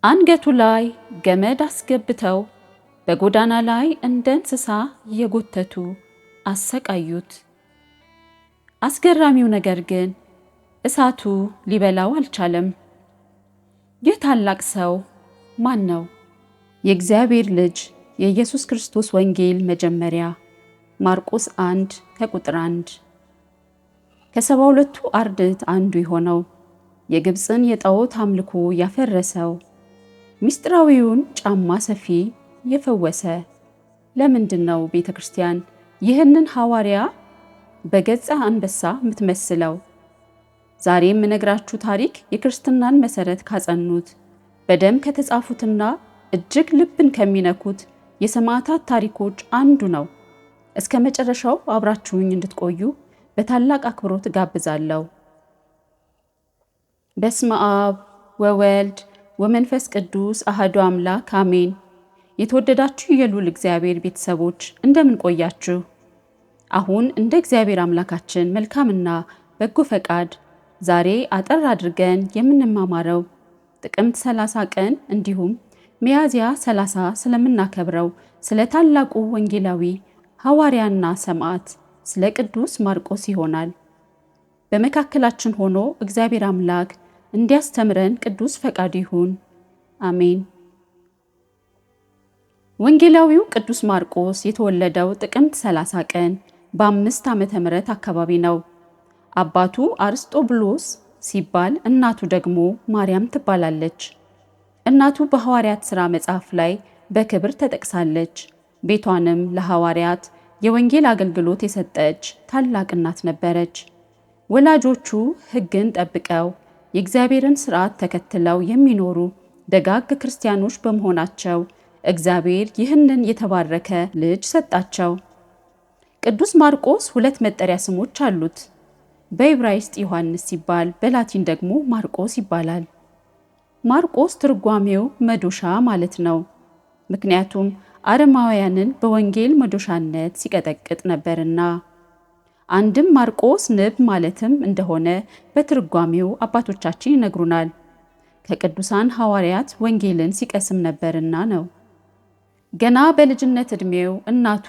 አንገቱ ላይ ገመድ አስገብተው በጎዳና ላይ እንደ እንስሳ እየጎተቱ አሰቃዩት። አስገራሚው ነገር ግን እሳቱ ሊበላው አልቻለም። ይህ ታላቅ ሰው ማን ነው? የእግዚአብሔር ልጅ የኢየሱስ ክርስቶስ ወንጌል መጀመሪያ ማርቆስ 1 ከቁጥር 1። ከ72ቱ አርድእት አንዱ የሆነው የግብፅን የጣዖት አምልኮ ያፈረሰው ምስጢራዊውን ጫማ ሰፊ የፈወሰ። ለምንድን ነው ቤተ ክርስቲያን ይህንን ሐዋርያ በገጸ አንበሳ የምትመስለው? ዛሬ የምነግራችሁ ታሪክ የክርስትናን መሰረት ካጸኑት በደም ከተጻፉትና እጅግ ልብን ከሚነኩት የሰማዕታት ታሪኮች አንዱ ነው። እስከ መጨረሻው አብራችሁኝ እንድትቆዩ በታላቅ አክብሮት ጋብዛለሁ። በስመ አብ ወወልድ ወመንፈስ ቅዱስ አሐዱ አምላክ አሜን። የተወደዳችሁ የልዑል እግዚአብሔር ቤተሰቦች እንደምን ቆያችሁ? አሁን እንደ እግዚአብሔር አምላካችን መልካምና በጎ ፈቃድ ዛሬ አጠር አድርገን የምንማማረው ጥቅምት 30 ቀን እንዲሁም ሚያዝያ 30 ስለምናከብረው ስለ ታላቁ ወንጌላዊ ሐዋርያና ሰማዕት ስለ ቅዱስ ማርቆስ ይሆናል። በመካከላችን ሆኖ እግዚአብሔር አምላክ እንዲያስተምረን ቅዱስ ፈቃዱ ይሁን፣ አሜን። ወንጌላዊው ቅዱስ ማርቆስ የተወለደው ጥቅምት 30 ቀን በ5 ዓመተ ምህረት አካባቢ ነው። አባቱ አርስጦብሎስ ሲባል እናቱ ደግሞ ማርያም ትባላለች። እናቱ በሐዋርያት ሥራ መጽሐፍ ላይ በክብር ተጠቅሳለች። ቤቷንም ለሐዋርያት የወንጌል አገልግሎት የሰጠች ታላቅ እናት ነበረች። ወላጆቹ ሕግን ጠብቀው የእግዚአብሔርን ሥርዓት ተከትለው የሚኖሩ ደጋግ ክርስቲያኖች በመሆናቸው እግዚአብሔር ይህንን የተባረከ ልጅ ሰጣቸው። ቅዱስ ማርቆስ 2 መጠሪያ ስሞች አሉት። በዕብራይስጥ ዮሐንስ ሲባል በላቲን ደግሞ ማርቆስ ይባላል። ማርቆስ ትርጓሜው መዶሻ ማለት ነው። ምክንያቱም አረማውያንን በወንጌል መዶሻነት ሲቀጠቅጥ ነበርና። አንድም ማርቆስ ንብ ማለትም እንደሆነ በትርጓሜው አባቶቻችን ይነግሩናል። ከቅዱሳን ሐዋርያት ወንጌልን ሲቀስም ነበርና ነው። ገና በልጅነት ዕድሜው እናቱ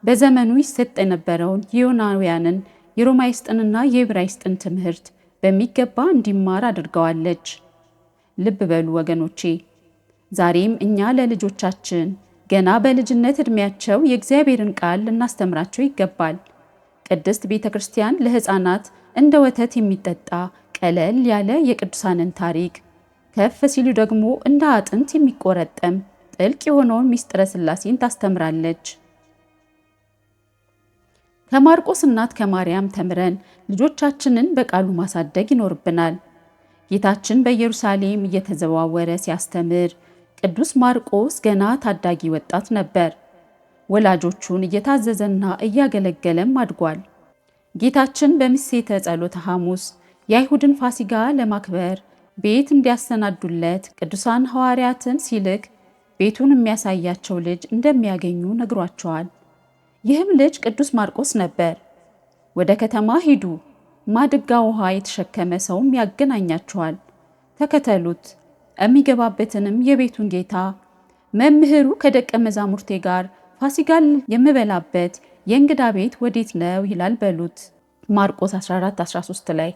በዘመኑ ይሰጥ የነበረውን የዮናውያንን የሮማይስጥንና የዕብራይስጥን ትምህርት በሚገባ እንዲማር አድርገዋለች። ልብ በሉ ወገኖቼ፣ ዛሬም እኛ ለልጆቻችን ገና በልጅነት ዕድሜያቸው የእግዚአብሔርን ቃል ልናስተምራቸው ይገባል። ቅድስት ቤተ ክርስቲያን ለሕፃናት እንደ ወተት የሚጠጣ ቀለል ያለ የቅዱሳንን ታሪክ፣ ከፍ ሲሉ ደግሞ እንደ አጥንት የሚቆረጠም ጥልቅ የሆነውን ምስጢረ ሥላሴን ታስተምራለች። ከማርቆስ እናት ከማርያም ተምረን ልጆቻችንን በቃሉ ማሳደግ ይኖርብናል። ጌታችን በኢየሩሳሌም እየተዘዋወረ ሲያስተምር ቅዱስ ማርቆስ ገና ታዳጊ ወጣት ነበር። ወላጆቹን እየታዘዘና እያገለገለም አድጓል። ጌታችን በምሴተ ጸሎተ ሐሙስ የአይሁድን ፋሲጋ ለማክበር ቤት እንዲያሰናዱለት ቅዱሳን ሐዋርያትን ሲልክ ቤቱን የሚያሳያቸው ልጅ እንደሚያገኙ ነግሯቸዋል። ይህም ልጅ ቅዱስ ማርቆስ ነበር። ወደ ከተማ ሂዱ፣ ማድጋ ውሃ የተሸከመ ሰውም ያገናኛችኋል፣ ተከተሉት፣ የሚገባበትንም የቤቱን ጌታ መምህሩ ከደቀ መዛሙርቴ ጋር ፋሲጋን የምበላበት የእንግዳ ቤት ወዴት ነው ይላል በሉት። ማርቆስ 14:13 ላይ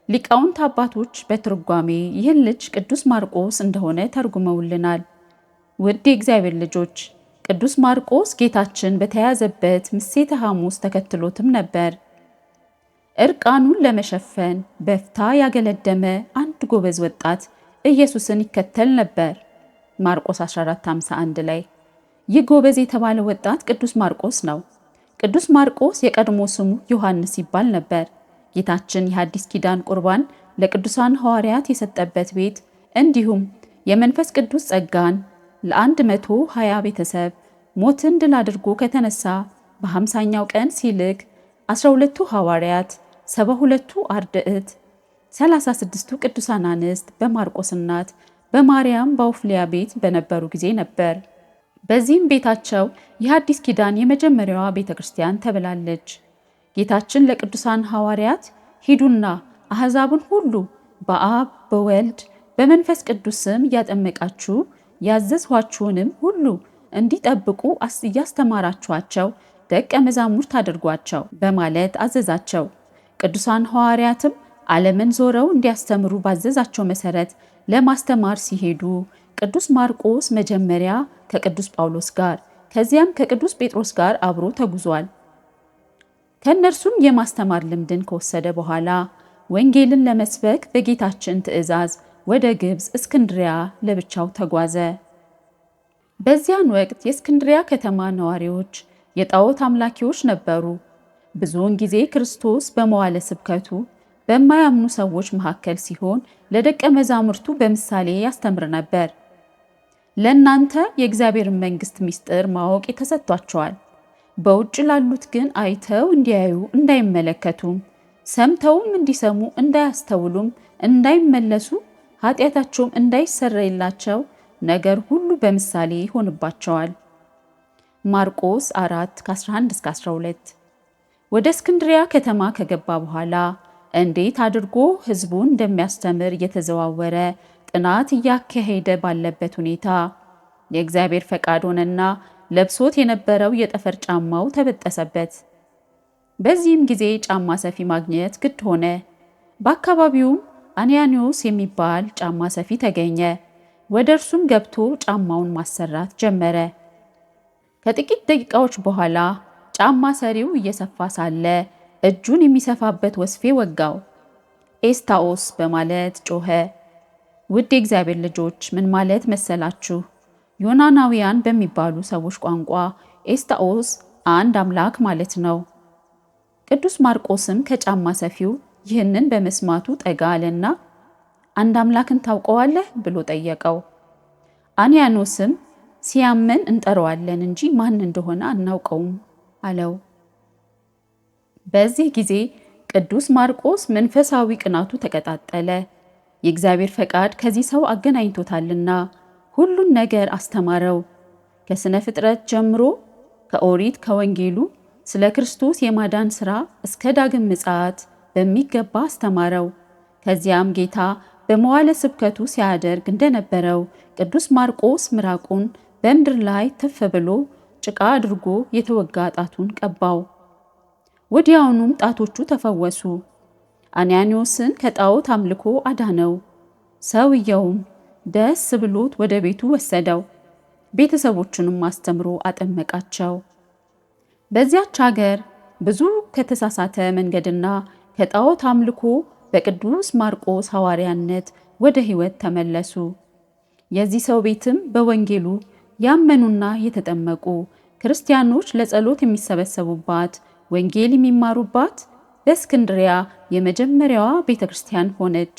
ሊቃውንት አባቶች በትርጓሜ ይህን ልጅ ቅዱስ ማርቆስ እንደሆነ ተርጉመውልናል። ውድ የእግዚአብሔር ልጆች፣ ቅዱስ ማርቆስ ጌታችን በተያዘበት ምሴተ ሐሙስ ተከትሎትም ነበር። እርቃኑን ለመሸፈን በፍታ ያገለደመ አንድ ጎበዝ ወጣት ኢየሱስን ይከተል ነበር። ማርቆስ 14:51 ላይ ይህ ጎበዝ የተባለ ወጣት ቅዱስ ማርቆስ ነው። ቅዱስ ማርቆስ የቀድሞ ስሙ ዮሐንስ ይባል ነበር። ጌታችን የሐዲስ ኪዳን ቁርባን ለቅዱሳን ሐዋርያት የሰጠበት ቤት እንዲሁም የመንፈስ ቅዱስ ጸጋን ለ120 ቤተሰብ ሞትን ድል አድርጎ ከተነሳ በ50ኛው ቀን ሲልክ 12ቱ ሐዋርያት፣ 72ቱ አርድእት፣ 36ቱ ቅዱሳን አንስት በማርቆስ እናት በማርያም ባውፍሊያ ቤት በነበሩ ጊዜ ነበር። በዚህም ቤታቸው የሐዲስ ኪዳን የመጀመሪያዋ ቤተ ክርስቲያን ተብላለች። ጌታችን ለቅዱሳን ሐዋርያት ሂዱና አሕዛብን ሁሉ በአብ በወልድ በመንፈስ ቅዱስም እያጠመቃችሁ ያዘዝኋችሁንም ሁሉ እንዲጠብቁ እያስተማራችኋቸው ደቀ መዛሙርት አድርጓቸው በማለት አዘዛቸው። ቅዱሳን ሐዋርያትም ዓለምን ዞረው እንዲያስተምሩ ባዘዛቸው መሰረት ለማስተማር ሲሄዱ ቅዱስ ማርቆስ መጀመሪያ ከቅዱስ ጳውሎስ ጋር ከዚያም ከቅዱስ ጴጥሮስ ጋር አብሮ ተጉዟል። ከእነርሱም የማስተማር ልምድን ከወሰደ በኋላ ወንጌልን ለመስበክ በጌታችን ትእዛዝ ወደ ግብፅ እስክንድሪያ ለብቻው ተጓዘ። በዚያን ወቅት የእስክንድሪያ ከተማ ነዋሪዎች የጣዖት አምላኪዎች ነበሩ። ብዙውን ጊዜ ክርስቶስ በመዋለ ስብከቱ በማያምኑ ሰዎች መካከል ሲሆን ለደቀ መዛሙርቱ በምሳሌ ያስተምር ነበር። ለእናንተ የእግዚአብሔርን መንግሥት ምስጢር ማወቅ ተሰጥቷቸዋል። በውጭ ላሉት ግን አይተው እንዲያዩ እንዳይመለከቱም፣ ሰምተውም እንዲሰሙ እንዳያስተውሉም፣ እንዳይመለሱ ኃጢአታቸውም እንዳይሰረይላቸው ነገር ሁሉ በምሳሌ ይሆንባቸዋል። ማርቆስ 4:11-12 ወደ እስክንድሪያ ከተማ ከገባ በኋላ እንዴት አድርጎ ሕዝቡን እንደሚያስተምር እየተዘዋወረ ጥናት እያካሄደ ባለበት ሁኔታ የእግዚአብሔር ፈቃድ ሆነና ለብሶት የነበረው የጠፈር ጫማው ተበጠሰበት። በዚህም ጊዜ ጫማ ሰፊ ማግኘት ግድ ሆነ። በአካባቢውም አንያኖስ የሚባል ጫማ ሰፊ ተገኘ። ወደ እርሱም ገብቶ ጫማውን ማሰራት ጀመረ። ከጥቂት ደቂቃዎች በኋላ ጫማ ሰሪው እየሰፋ ሳለ እጁን የሚሰፋበት ወስፌ ወጋው። ኤስታኦስ በማለት ጮኸ። ውድ የእግዚአብሔር ልጆች ምን ማለት መሰላችሁ? ዮናናውያን በሚባሉ ሰዎች ቋንቋ ኤስታኦስ አንድ አምላክ ማለት ነው። ቅዱስ ማርቆስም ከጫማ ሰፊው ይህንን በመስማቱ ጠጋ አለና አንድ አምላክን ታውቀዋለህ ብሎ ጠየቀው። አንያኖስም ሲያመን እንጠራዋለን እንጂ ማን እንደሆነ አናውቀውም አለው። በዚህ ጊዜ ቅዱስ ማርቆስ መንፈሳዊ ቅናቱ ተቀጣጠለ። የእግዚአብሔር ፈቃድ ከዚህ ሰው አገናኝቶታልና ሁሉን ነገር አስተማረው። ከስነ ፍጥረት ጀምሮ ከኦሪት ከወንጌሉ ስለ ክርስቶስ የማዳን ሥራ እስከ ዳግም ምጽአት በሚገባ አስተማረው። ከዚያም ጌታ በመዋለ ስብከቱ ሲያደርግ እንደነበረው ቅዱስ ማርቆስ ምራቁን በምድር ላይ ተፍ ብሎ ጭቃ አድርጎ የተወጋ ጣቱን ቀባው። ወዲያውኑም ጣቶቹ ተፈወሱ። አንያኖስን ከጣዖት አምልኮ አዳነው። ሰውየውም ደስ ብሎት ወደ ቤቱ ወሰደው። ቤተሰቦቹንም አስተምሮ አጠመቃቸው። በዚያች ሀገር ብዙ ከተሳሳተ መንገድና ከጣዖት አምልኮ በቅዱስ ማርቆስ ሐዋርያነት ወደ ሕይወት ተመለሱ። የዚህ ሰው ቤትም በወንጌሉ ያመኑና የተጠመቁ ክርስቲያኖች ለጸሎት የሚሰበሰቡባት፣ ወንጌል የሚማሩባት በእስክንድሪያ የመጀመሪያዋ ቤተ ክርስቲያን ሆነች።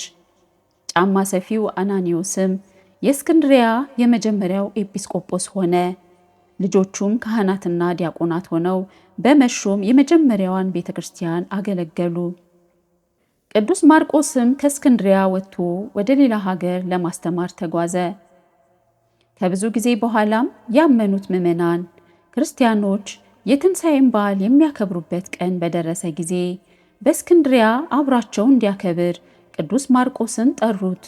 ጫማ ሰፊው አናኒዮስም የእስክንድሪያ የመጀመሪያው ኤጲስቆጶስ ሆነ። ልጆቹም ካህናትና ዲያቆናት ሆነው በመሾም የመጀመሪያዋን ቤተ ክርስቲያን አገለገሉ። ቅዱስ ማርቆስም ከእስክንድሪያ ወጥቶ ወደ ሌላ ሀገር ለማስተማር ተጓዘ። ከብዙ ጊዜ በኋላም ያመኑት ምዕመናን ክርስቲያኖች የትንሣኤን በዓል የሚያከብሩበት ቀን በደረሰ ጊዜ በእስክንድሪያ አብራቸው እንዲያከብር ቅዱስ ማርቆስን ጠሩት።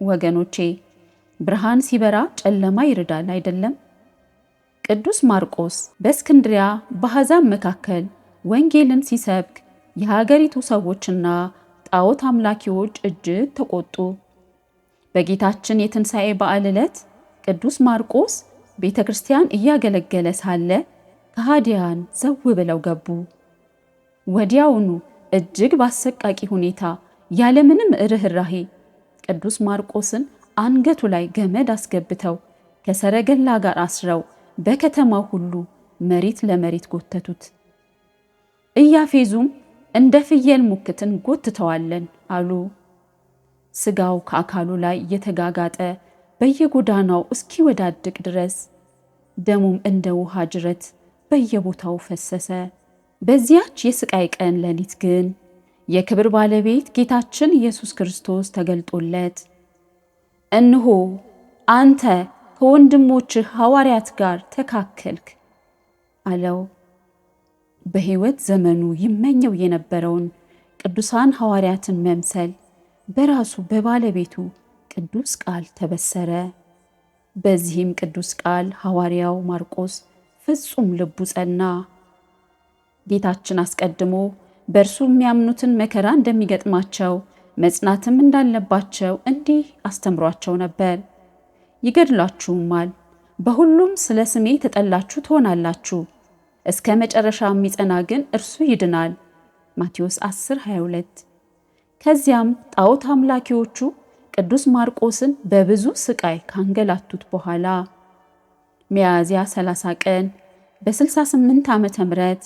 ወገኖቼ ብርሃን ሲበራ ጨለማ ይርዳል አይደለም? ቅዱስ ማርቆስ በእስክንድሪያ በአሕዛብ መካከል ወንጌልን ሲሰብክ የሀገሪቱ ሰዎችና ጣዖት አምላኪዎች እጅግ ተቆጡ። በጌታችን የትንሣኤ በዓል ዕለት ቅዱስ ማርቆስ ቤተ ክርስቲያን እያገለገለ ሳለ ከሃዲያን ዘው ብለው ገቡ። ወዲያውኑ እጅግ ባሰቃቂ ሁኔታ ያለምንም ርኅራኄ ቅዱስ ማርቆስን አንገቱ ላይ ገመድ አስገብተው ከሰረገላ ጋር አስረው በከተማው ሁሉ መሬት ለመሬት ጎተቱት። እያፌዙም እንደ ፍየል ሙክትን ጎትተዋለን አሉ። ስጋው ከአካሉ ላይ እየተጋጋጠ በየጎዳናው እስኪወዳድቅ ድረስ ደሙም እንደ ውሃ ጅረት በየቦታው ፈሰሰ። በዚያች የስቃይ ቀን ሌሊት ግን የክብር ባለቤት ጌታችን ኢየሱስ ክርስቶስ ተገልጦለት እነሆ አንተ ከወንድሞችህ ሐዋርያት ጋር ተካከልክ አለው። በሕይወት ዘመኑ ይመኘው የነበረውን ቅዱሳን ሐዋርያትን መምሰል በራሱ በባለቤቱ ቅዱስ ቃል ተበሰረ። በዚህም ቅዱስ ቃል ሐዋርያው ማርቆስ ፍጹም ልቡ ጸና። ጌታችን አስቀድሞ በእርሱ የሚያምኑትን መከራ እንደሚገጥማቸው መጽናትም እንዳለባቸው እንዲህ አስተምሯቸው ነበር። ይገድላችሁማል፣ በሁሉም ስለ ስሜ ተጠላችሁ ትሆናላችሁ፣ እስከ መጨረሻ የሚጸና ግን እርሱ ይድናል። ማቴዎስ 10:22። ከዚያም ጣዖት አምላኪዎቹ ቅዱስ ማርቆስን በብዙ ስቃይ ካንገላቱት በኋላ ሚያዝያ 30 ቀን በ68 ዓመተ ምህረት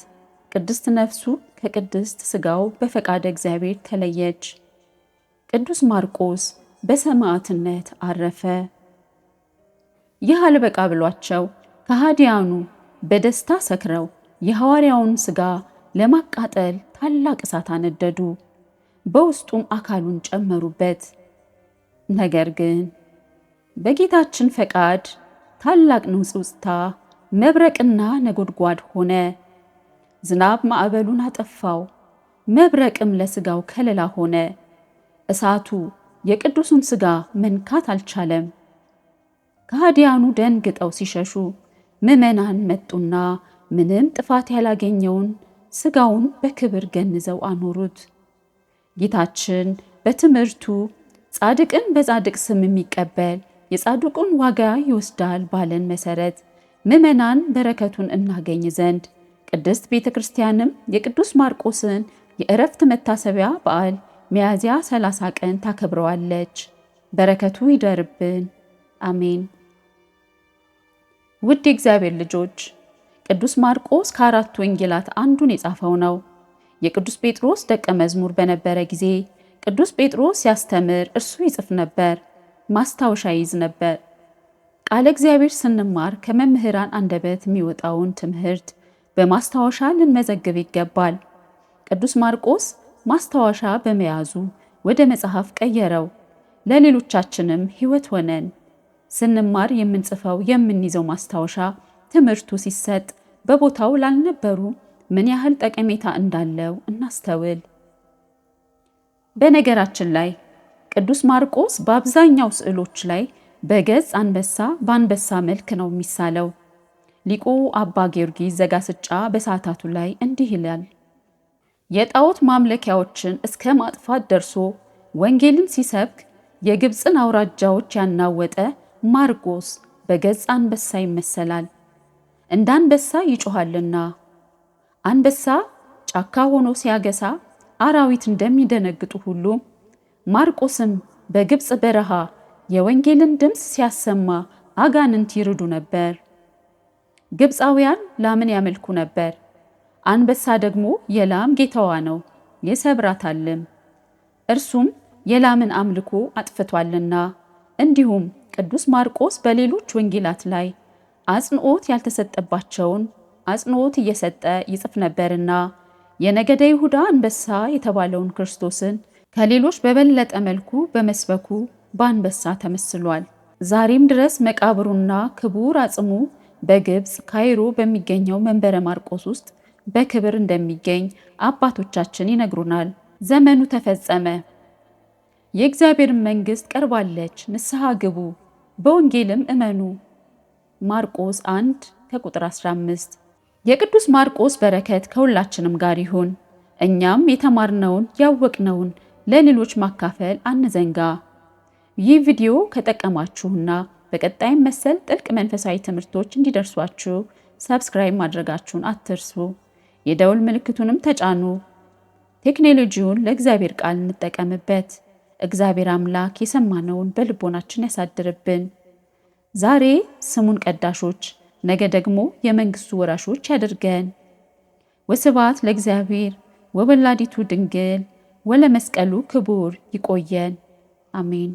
ቅድስት ነፍሱ ከቅድስት ሥጋው በፈቃደ እግዚአብሔር ተለየች። ቅዱስ ማርቆስ በሰማዕትነት አረፈ። ይህ አልበቃ ብሏቸው ከሃዲያኑ በደስታ ሰክረው የሐዋርያውን ሥጋ ለማቃጠል ታላቅ እሳት አነደዱ። በውስጡም አካሉን ጨመሩበት። ነገር ግን በጌታችን ፈቃድ ታላቅ ንውጽውጽታ፣ መብረቅና ነጎድጓድ ሆነ። ዝናብ ማዕበሉን አጠፋው፣ መብረቅም ለሥጋው ከለላ ሆነ። እሳቱ የቅዱሱን ሥጋ መንካት አልቻለም። ከሃዲያኑ ደንግጠው ሲሸሹ ምዕመናን መጡና ምንም ጥፋት ያላገኘውን ሥጋውን በክብር ገንዘው አኖሩት። ጌታችን በትምህርቱ ጻድቅን በጻድቅ ስም የሚቀበል የጻድቁን ዋጋ ይወስዳል ባለን መሰረት ምዕመናን በረከቱን እናገኝ ዘንድ ቅድስት ቤተ ክርስቲያንም የቅዱስ ማርቆስን የዕረፍት መታሰቢያ በዓል ሚያዝያ 30 ቀን ታከብረዋለች። በረከቱ ይደርብን፣ አሜን። ውድ የእግዚአብሔር ልጆች፣ ቅዱስ ማርቆስ ከአራቱ ወንጌላት አንዱን የጻፈው ነው። የቅዱስ ጴጥሮስ ደቀ መዝሙር በነበረ ጊዜ ቅዱስ ጴጥሮስ ሲያስተምር እርሱ ይጽፍ ነበር፣ ማስታወሻ ይይዝ ነበር። ቃለ እግዚአብሔር ስንማር ከመምህራን አንደበት የሚወጣውን ትምህርት በማስታወሻ ልንመዘግብ ይገባል። ቅዱስ ማርቆስ ማስታወሻ በመያዙ ወደ መጽሐፍ ቀየረው፣ ለሌሎቻችንም ሕይወት ሆነን። ስንማር የምንጽፈው የምንይዘው ማስታወሻ ትምህርቱ ሲሰጥ በቦታው ላልነበሩ ምን ያህል ጠቀሜታ እንዳለው እናስተውል። በነገራችን ላይ ቅዱስ ማርቆስ በአብዛኛው ስዕሎች ላይ በገጽ አንበሳ በአንበሳ መልክ ነው የሚሳለው። ሊቁ አባ ጊዮርጊስ ዘጋስጫ በሰዓታቱ ላይ እንዲህ ይላል። የጣዖት ማምለኪያዎችን እስከ ማጥፋት ደርሶ ወንጌልን ሲሰብክ የግብፅን አውራጃዎች ያናወጠ ማርቆስ በገጽ አንበሳ ይመሰላል። እንደ አንበሳ ይጮሃልና። አንበሳ ጫካ ሆኖ ሲያገሳ አራዊት እንደሚደነግጡ ሁሉ ማርቆስም በግብፅ በረሃ የወንጌልን ድምፅ ሲያሰማ አጋንንት ይርዱ ነበር። ግብፃውያን ላምን ያመልኩ ነበር። አንበሳ ደግሞ የላም ጌታዋ ነው፣ ይሰብራታልም። እርሱም የላምን አምልኮ አጥፍቷልና። እንዲሁም ቅዱስ ማርቆስ በሌሎች ወንጌላት ላይ አጽንዖት ያልተሰጠባቸውን አጽንዖት እየሰጠ ይጽፍ ነበርና የነገደ ይሁዳ አንበሳ የተባለውን ክርስቶስን ከሌሎች በበለጠ መልኩ በመስበኩ በአንበሳ ተመስሏል። ዛሬም ድረስ መቃብሩና ክቡር አጽሙ በግብፅ ካይሮ በሚገኘው መንበረ ማርቆስ ውስጥ በክብር እንደሚገኝ አባቶቻችን ይነግሩናል። ዘመኑ ተፈጸመ፣ የእግዚአብሔር መንግሥት ቀርባለች፣ ንስሐ ግቡ፣ በወንጌልም እመኑ። ማርቆስ 1:15። የቅዱስ ማርቆስ በረከት ከሁላችንም ጋር ይሁን። እኛም የተማርነውን ያወቅነውን ለሌሎች ማካፈል አንዘንጋ። ይህ ቪዲዮ ከጠቀማችሁና በቀጣይም መሰል ጥልቅ መንፈሳዊ ትምህርቶች እንዲደርሷችሁ ሰብስክራይብ ማድረጋችሁን አትርሱ። የደውል ምልክቱንም ተጫኑ። ቴክኖሎጂውን ለእግዚአብሔር ቃል እንጠቀምበት። እግዚአብሔር አምላክ የሰማነውን በልቦናችን ያሳድርብን። ዛሬ ስሙን ቀዳሾች፣ ነገ ደግሞ የመንግስቱ ወራሾች ያድርገን። ወስብሐት ለእግዚአብሔር ወወላዲቱ ድንግል ወለመስቀሉ ክቡር። ይቆየን። አሜን።